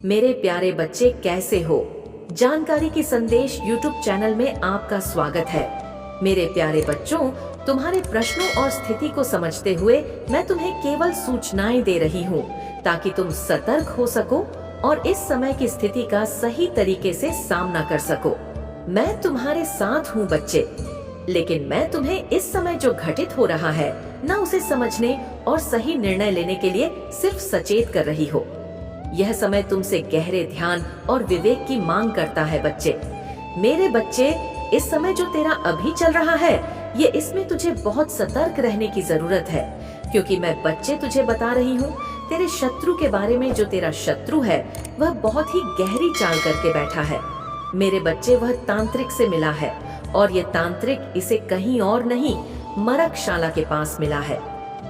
मेरे प्यारे बच्चे कैसे हो? जानकारी की संदेश YouTube चैनल में आपका स्वागत है। मेरे प्यारे बच्चों, तुम्हारे प्रश्नों और स्थिति को समझते हुए मैं तुम्हें केवल सूचनाएं दे रही हूँ ताकि तुम सतर्क हो सको और इस समय की स्थिति का सही तरीके से सामना कर सको। मैं तुम्हारे साथ हूँ बच्चे, लेकिन मैं तुम्हें इस समय जो घटित हो रहा है न उसे समझने और सही निर्णय लेने के लिए सिर्फ सचेत कर रही हो। यह समय तुमसे गहरे ध्यान और विवेक की मांग करता है बच्चे। मेरे बच्चे, इस समय जो तेरा अभी चल रहा है ये इसमें तुझे बहुत सतर्क रहने की जरूरत है, क्योंकि मैं बच्चे तुझे बता रही हूँ तेरे शत्रु के बारे में। जो तेरा शत्रु है वह बहुत ही गहरी चाल करके बैठा है। मेरे बच्चे, वह तांत्रिक से मिला है और ये तांत्रिक इसे कहीं और नहीं मरकशाला के पास मिला है।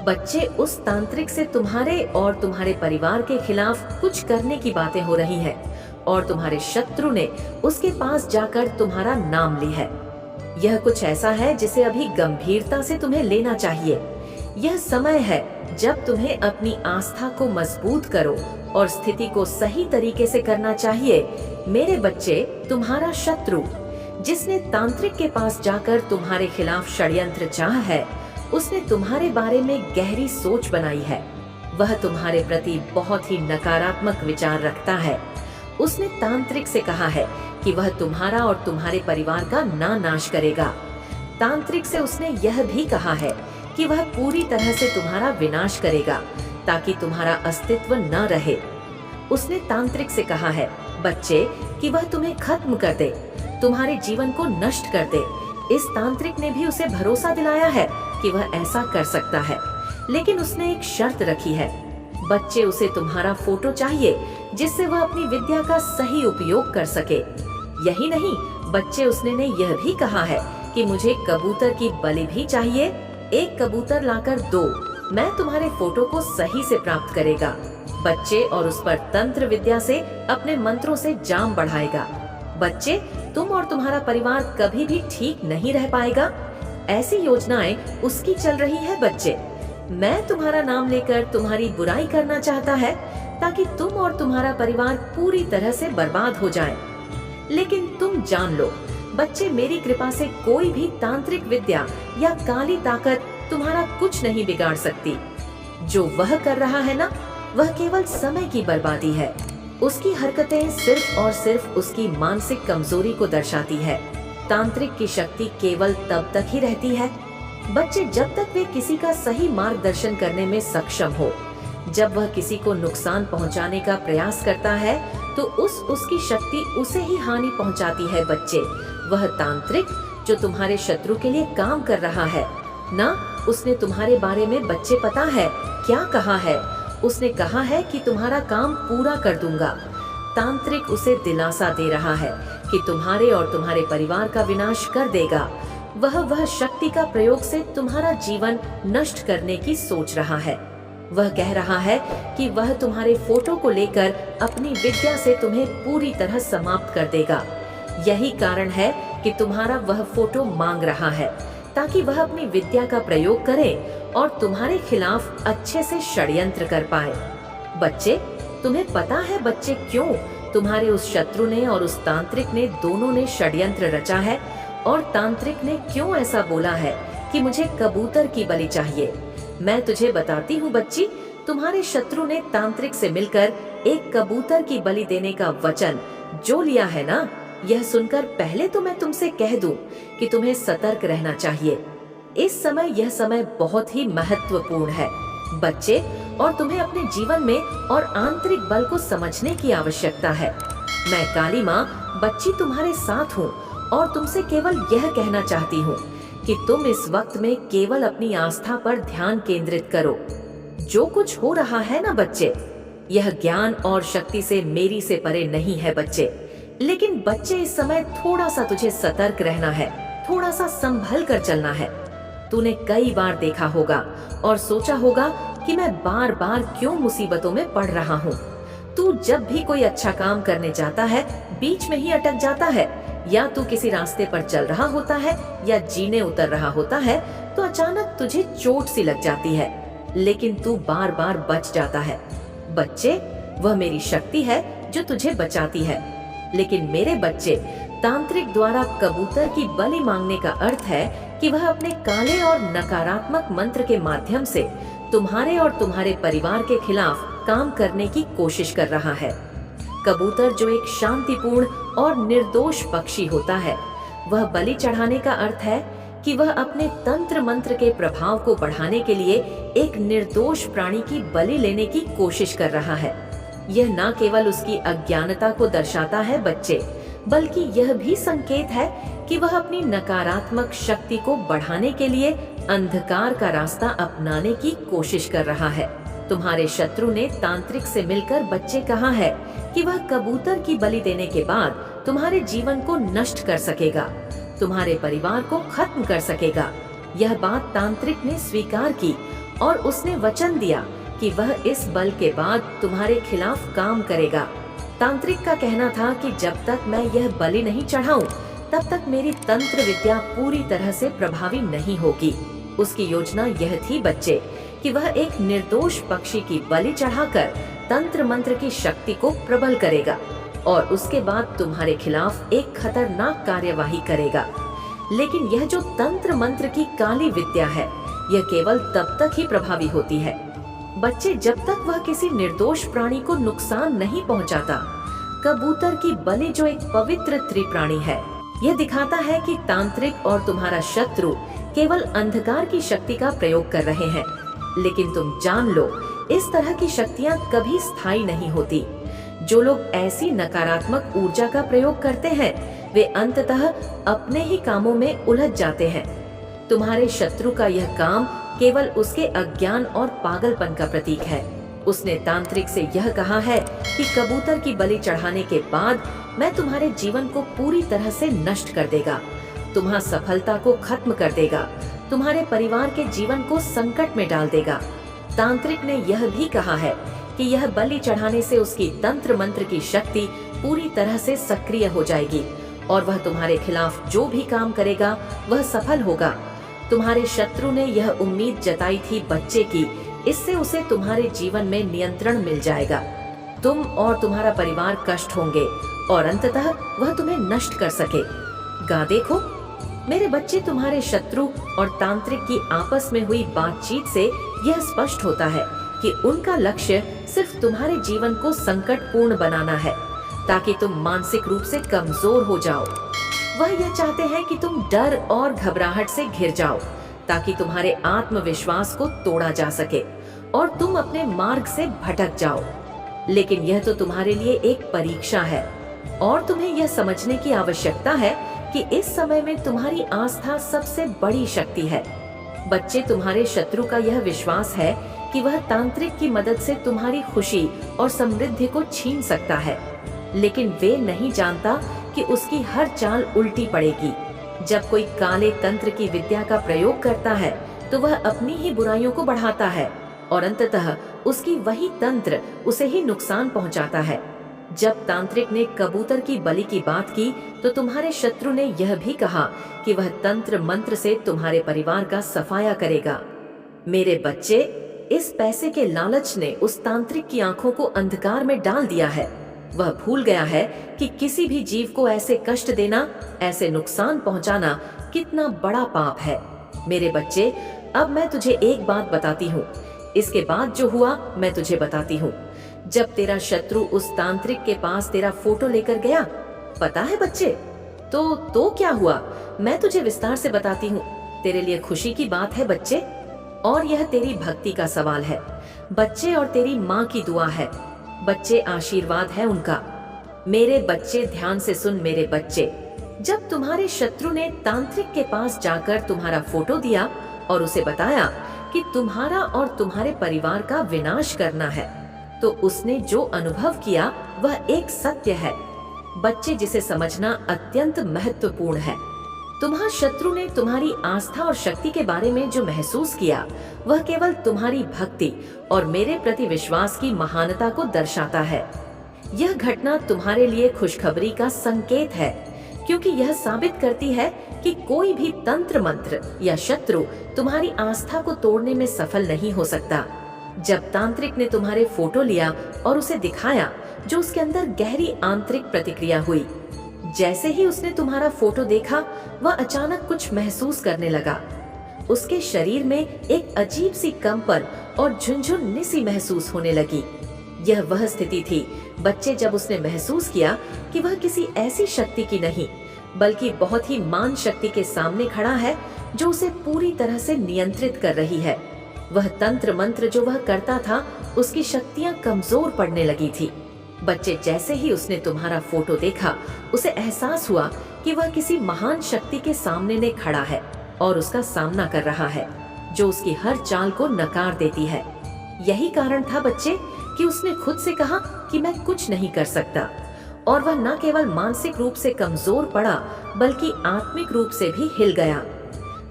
बच्चे, उस तांत्रिक से तुम्हारे और तुम्हारे परिवार के खिलाफ कुछ करने की बातें हो रही हैं और तुम्हारे शत्रु ने उसके पास जाकर तुम्हारा नाम ली है। यह कुछ ऐसा है जिसे अभी गंभीरता से तुम्हें लेना चाहिए। यह समय है जब तुम्हें अपनी आस्था को मजबूत करो और स्थिति को सही तरीके से करना चाहिए। मेरे बच्चे, तुम्हारा शत्रु जिसने तांत्रिक के पास जाकर तुम्हारे खिलाफ षड्यंत्र चाहा है, उसने तुम्हारे बारे में गहरी सोच बनाई है। वह तुम्हारे प्रति बहुत ही नकारात्मक विचार रखता है। उसने तांत्रिक से कहा है कि वह तुम्हारा और तुम्हारे परिवार का नाश करेगा। तांत्रिक से उसने यह भी कहा है कि वह पूरी तरह से तुम्हारा विनाश करेगा ताकि तुम्हारा अस्तित्व न रहे। उसने तांत्रिक से कहा है बच्चे कि वह तुम्हें खत्म कर दे, तुम्हारे जीवन को नष्ट कर दे। इस तांत्रिक ने भी उसे भरोसा दिलाया है कि वह ऐसा कर सकता है, लेकिन उसने एक शर्त रखी है। बच्चे, उसे तुम्हारा फोटो चाहिए जिससे वह अपनी विद्या का सही उपयोग कर सके। यही नहीं बच्चे, उसने ने यह भी कहा है कि मुझे कबूतर की बलि भी चाहिए। एक कबूतर लाकर दो, मैं तुम्हारे फोटो को सही से प्राप्त करेगा बच्चे, और उस पर तंत्र विद्या से अपने मंत्रों से जाम बढ़ाएगा। बच्चे, तुम और तुम्हारा परिवार कभी भी ठीक नहीं रह पाएगा। ऐसी योजनाएं उसकी चल रही है बच्चे। मैं तुम्हारा नाम लेकर तुम्हारी बुराई करना चाहता है ताकि तुम और तुम्हारा परिवार पूरी तरह से बर्बाद हो जाएं। लेकिन तुम जान लो बच्चे, मेरी कृपा से कोई भी तांत्रिक विद्या या काली ताकत तुम्हारा कुछ नहीं बिगाड़ सकती। जो वह कर रहा है ना, वह केवल समय की बर्बादी है। उसकी हरकतें सिर्फ और सिर्फ उसकी मानसिक कमजोरी को दर्शाती है। तांत्रिक की शक्ति केवल तब तक ही रहती है बच्चे जब तक वे किसी का सही मार्गदर्शन करने में सक्षम हो। जब वह किसी को नुकसान पहुंचाने का प्रयास करता है तो उसकी शक्ति उसे ही हानि पहुंचाती है बच्चे। वह तांत्रिक जो तुम्हारे शत्रु के लिए काम कर रहा है ना, उसने तुम्हारे बारे में बच्चे पता है क्या कहा है? उसने कहा है कि तुम्हारा काम पूरा कर दूंगा। तांत्रिक उसे दिलासा दे रहा है कि तुम्हारे और तुम्हारे परिवार का विनाश कर देगा। वह शक्ति का प्रयोग से तुम्हारा जीवन नष्ट करने की सोच रहा है। वह कह रहा है कि वह तुम्हारे फोटो को लेकर अपनी विद्या से तुम्हें पूरी तरह समाप्त कर देगा। यही कारण है कि तुम्हारा वह फोटो मांग रहा है ताकि वह अपनी विद्या का प्रयोग करे और तुम्हारे खिलाफ अच्छे से षड्यंत्र कर पाए। बच्चे, तुम्हें पता है बच्चे क्यों तुम्हारे उस शत्रु ने और उस तांत्रिक ने दोनों ने षड्यंत्र रचा है? और तांत्रिक ने क्यों ऐसा बोला है कि मुझे कबूतर की बलि चाहिए? मैं तुझे बताती हूँ बच्ची, तुम्हारे शत्रु ने तांत्रिक से मिलकर एक कबूतर की बलि देने का वचन जो लिया है ना, यह सुनकर पहले तो मैं तुमसे कह दूं कि तुम्हें सतर्क रहना चाहिए। इस समय यह समय बहुत ही महत्वपूर्ण है बच्चे, और तुम्हें अपने जीवन में और आंतरिक बल को समझने की आवश्यकता है। मैं काली माँ बच्ची तुम्हारे साथ हूँ और तुमसे केवल यह कहना चाहती हूँ कि तुम इस वक्त में केवल अपनी आस्था पर ध्यान केंद्रित करो। जो कुछ हो रहा है ना बच्चे, यह ज्ञान और शक्ति से मेरी से परे नहीं है बच्चे। लेकिन बच्चे, इस समय थोड़ा सा तुझे सतर्क रहना है, थोड़ा सा संभल कर चलना है। तूने कई बार देखा होगा और सोचा होगा कि मैं बार बार क्यों मुसीबतों में पड़ रहा हूँ। तू जब भी कोई अच्छा काम करने जाता है बीच में ही अटक जाता है, या तू किसी रास्ते पर चल रहा होता है या जीने उतर रहा होता है तो अचानक तुझे चोट सी लग जाती है, लेकिन तू बार बार बच जाता है। बच्चे, वह मेरी शक्ति है जो तुझे बचाती है। लेकिन मेरे बच्चे, तांत्रिक द्वारा कबूतर की बलि मांगने का अर्थ है कि वह अपने काले और नकारात्मक मंत्र के माध्यम से तुम्हारे और तुम्हारे परिवार के खिलाफ काम करने की कोशिश कर रहा है। कबूतर जो एक शांतिपूर्ण और निर्दोष पक्षी होता है, वह बलि चढ़ाने का अर्थ है कि वह अपने तंत्र मंत्र के प्रभाव को बढ़ाने के लिए एक निर्दोष प्राणी की बलि लेने की कोशिश कर रहा है। यह न केवल उसकी अज्ञानता को दर्शाता है बच्चे, बल्कि यह भी संकेत है कि वह अपनी नकारात्मक शक्ति को बढ़ाने के लिए अंधकार का रास्ता अपनाने की कोशिश कर रहा है। तुम्हारे शत्रु ने तांत्रिक से मिलकर बच्चे कहा है कि वह कबूतर की बलि देने के बाद तुम्हारे जीवन को नष्ट कर सकेगा, तुम्हारे परिवार को खत्म कर सकेगा। यह बात तांत्रिक ने स्वीकार की और उसने वचन दिया कि वह इस बल के बाद तुम्हारे खिलाफ काम करेगा। तांत्रिक का कहना था कि जब तक मैं यह बलि नहीं चढ़ाऊं, तब तक मेरी तंत्र विद्या पूरी तरह से प्रभावी नहीं होगी। उसकी योजना यह थी बच्चे कि वह एक निर्दोष पक्षी की बलि चढ़ाकर तंत्र मंत्र की शक्ति को प्रबल करेगा और उसके बाद तुम्हारे खिलाफ एक खतरनाक कार्यवाही करेगा। लेकिन यह जो तंत्र मंत्र की काली विद्या है, यह केवल तब तक ही प्रभावी होती है बच्चे, जब तक वह किसी निर्दोष प्राणी को नुकसान नहीं पहुंचाता। कबूतर की बलि जो एक पवित्र त्रिप्राणी है, यह दिखाता है कि तांत्रिक और तुम्हारा शत्रु केवल अंधकार की शक्ति का प्रयोग कर रहे हैं। लेकिन तुम जान लो, इस तरह की शक्तियाँ कभी स्थायी नहीं होती। जो लोग ऐसी नकारात्मक ऊर्जा का प्रयोग करते हैं, वे अंततः अपने ही कामों में उलझ जाते हैं। तुम्हारे शत्रु का यह काम केवल उसके अज्ञान और पागलपन का प्रतीक है। उसने तांत्रिक से यह कहा है कि कबूतर की बलि चढ़ाने के बाद मैं तुम्हारे जीवन को पूरी तरह से नष्ट कर देगा, तुम्हारी सफलता को खत्म कर देगा, तुम्हारे परिवार के जीवन को संकट में डाल देगा। तांत्रिक ने यह भी कहा है कि यह बलि चढ़ाने से उसकी तंत्र मंत्र की शक्ति पूरी तरह से सक्रिय हो जाएगी और वह तुम्हारे खिलाफ जो भी काम करेगा वह सफल होगा। तुम्हारे शत्रु ने यह उम्मीद जताई थी बच्चे की इससे उसे तुम्हारे जीवन में नियंत्रण मिल जाएगा, तुम और तुम्हारा परिवार कष्ट होंगे और अंततः वह तुम्हें नष्ट कर सके। देखो मेरे बच्चे, तुम्हारे शत्रु और तांत्रिक की आपस में हुई बातचीत से यह स्पष्ट होता है कि उनका लक्ष्य सिर्फ तुम्हारे जीवन को संकटपूर्ण बनाना है ताकि तुम मानसिक रूप से कमजोर हो जाओ। वह यह चाहते हैं कि तुम डर और घबराहट से घिर जाओ ताकि तुम्हारे आत्मविश्वास को तोड़ा जा सके और तुम अपने मार्ग से भटक जाओ। लेकिन यह तो तुम्हारे लिए एक परीक्षा है और तुम्हें यह समझने की आवश्यकता है कि इस समय में तुम्हारी आस्था सबसे बड़ी शक्ति है। बच्चे, तुम्हारे शत्रु का यह विश्वास है कि वह तांत्रिक की मदद से तुम्हारी खुशी और समृद्धि को छीन सकता है, लेकिन वे नहीं जानता कि उसकी हर चाल उल्टी पड़ेगी। जब कोई काले तंत्र की विद्या का प्रयोग करता है तो वह अपनी ही बुराइयों को बढ़ाता है और अंततः उसकी वही तंत्र उसे ही नुकसान पहुंचाता है। जब तांत्रिक ने कबूतर की बलि की बात की तो तुम्हारे शत्रु ने यह भी कहा कि वह तंत्र मंत्र से तुम्हारे परिवार का सफाया करेगा। मेरे बच्चे, इस पैसे के लालच ने उस तांत्रिक की आंखों को अंधकार में डाल दिया है। वह भूल गया है कि किसी भी जीव को ऐसे कष्ट देना, ऐसे नुकसान पहुंचाना कितना बड़ा पाप है। मेरे बच्चे, अब मैं तुझे एक बात बताती हूँ, इसके बाद जो हुआ मैं तुझे बताती हूँ। जब तेरा शत्रु उस तांत्रिक के पास तेरा फोटो लेकर गया, पता है बच्चे, तो क्या हुआ, मैं तुझे विस्तार से बताती हूँ। तेरे लिए खुशी की बात है बच्चे, और यह तेरी भक्ति का सवाल है बच्चे, और तेरी माँ की दुआ है बच्चे, आशीर्वाद है उनका। मेरे बच्चे, ध्यान से सुन मेरे बच्चे। जब तुम्हारे शत्रु ने तांत्रिक के पास जाकर तुम्हारा फोटो दिया और उसे बताया कि तुम्हारा और तुम्हारे परिवार का विनाश करना है, तो उसने जो अनुभव किया वह एक सत्य है बच्चे, जिसे समझना अत्यंत महत्वपूर्ण है। तुम्हारा शत्रु ने तुम्हारी आस्था और शक्ति के बारे में जो महसूस किया वह केवल तुम्हारी भक्ति और मेरे प्रति विश्वास की महानता को दर्शाता है। यह घटना तुम्हारे लिए खुशखबरी का संकेत है, क्योंकि यह साबित करती है कि कोई भी तंत्र मंत्र या शत्रु तुम्हारी आस्था को तोड़ने में सफल नहीं हो सकता। जब तांत्रिक ने तुम्हारे फोटो लिया और उसे दिखाया जो उसके अंदर गहरी आंतरिक प्रतिक्रिया हुई। जैसे ही उसने तुम्हारा फोटो देखा, वह अचानक कुछ महसूस करने लगा। उसके शरीर में एक अजीब सी कंपन और झुनझुन सी महसूस होने लगी। यह वह स्थिति थी बच्चे जब उसने महसूस किया कि वह किसी ऐसी शक्ति की नहीं, बल्कि बहुत ही महान शक्ति के सामने खड़ा है जो उसे पूरी तरह से नियंत्रित कर रही है। वह तंत्र मंत्र जो वह करता था, उसकी शक्तियां कमजोर पड़ने लगी थी। बच्चे, जैसे ही उसने तुम्हारा फोटो देखा, उसे एहसास हुआ कि वह किसी महान शक्ति के सामने ने खड़ा है और उसका सामना कर रहा है, जो उसकी हर चाल को नकार देती है। यही कारण था बच्चे कि उसने खुद से कहा कि मैं कुछ नहीं कर सकता, और वह न केवल मानसिक रूप से कमजोर पड़ा, बल्कि आत्मिक रूप से भी हिल गया।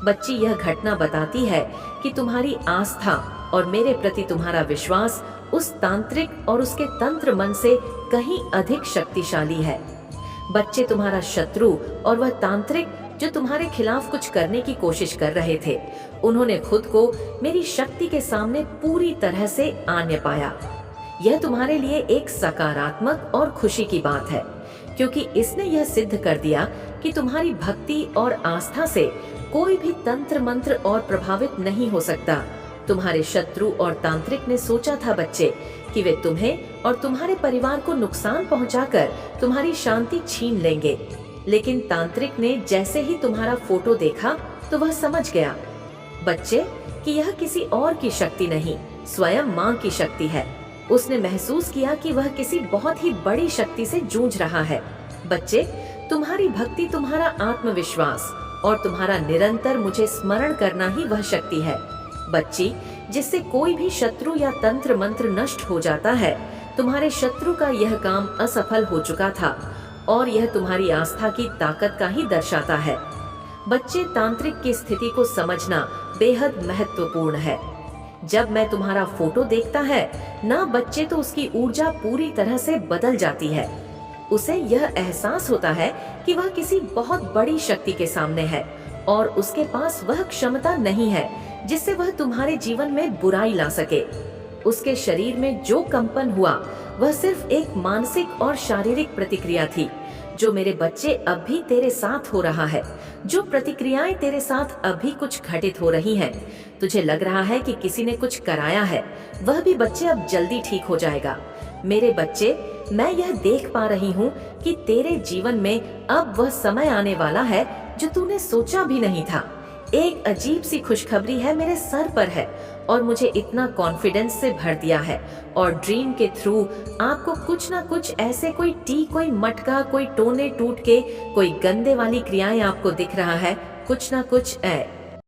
बच्ची, यह घटना बताती है कि तुम्हारी आस्था और मेरे प्रति तुम्हारा विश्वास उस तांत्रिक और उसके तंत्र मन से कहीं अधिक शक्तिशाली है। बच्चे, तुम्हारा शत्रु और वह तांत्रिक जो तुम्हारे खिलाफ कुछ करने की कोशिश कर रहे थे, उन्होंने खुद को मेरी शक्ति के सामने पूरी तरह से आन्य पाया। यह तुम्हारे लिए एक सकारात्मक और खुशी की बात है, क्योंकि इसने यह सिद्ध कर दिया कि तुम्हारी भक्ति और आस्था से कोई भी तंत्र मंत्र और प्रभावित नहीं हो सकता। तुम्हारे शत्रु और तांत्रिक ने सोचा था बच्चे कि वे तुम्हें और तुम्हारे परिवार को नुकसान पहुंचाकर तुम्हारी शांति छीन लेंगे, लेकिन तांत्रिक ने जैसे ही तुम्हारा फोटो देखा तो वह समझ गया बच्चे कि यह किसी और की शक्ति नहीं, स्वयं मां की शक्ति है। उसने महसूस किया कि वह किसी बहुत ही बड़ी शक्ति से जूझ रहा है। बच्चे, तुम्हारी भक्ति, तुम्हारा आत्मविश्वास और तुम्हारा निरंतर मुझे स्मरण करना ही वह शक्ति है बच्ची, जिससे कोई भी शत्रु या तंत्र मंत्र नष्ट हो जाता है। तुम्हारे शत्रु का यह काम असफल हो चुका था और यह तुम्हारी आस्था की ताकत का ही दर्शाता है। बच्चे, तांत्रिक की स्थिति को समझना बेहद महत्वपूर्ण है। जब मैं तुम्हारा फोटो देखता है ना बच्चे, तो उसकी ऊर्जा पूरी तरह से बदल जाती है। उसे यह एहसास होता है कि वह किसी बहुत बड़ी शक्ति के सामने है और उसके पास वह क्षमता नहीं है जिससे वह तुम्हारे जीवन में बुराई ला सके। उसके शरीर में जो कंपन हुआ वह सिर्फ एक मानसिक और शारीरिक प्रतिक्रिया थी, जो मेरे बच्चे अब भी तेरे साथ हो रहा है। जो प्रतिक्रियाएं तेरे साथ अभी कुछ घटित हो रही हैं, तुझे लग रहा है कि किसी ने कुछ कराया है, वह भी बच्चे अब जल्दी ठीक हो जाएगा। मेरे बच्चे, मैं यह देख पा रही हूँ कि तेरे जीवन में अब वह समय आने वाला है जो तूने सोचा भी नहीं था। एक अजीब सी खुशखबरी है मेरे सर पर है और मुझे इतना कॉन्फिडेंस से भर दिया है, और ड्रीम के थ्रू आपको कुछ ना कुछ ऐसे कोई मटका, कोई टोने टूट के, कोई गंदे वाली क्रियाएं आपको दिख रहा है, कुछ ना कुछ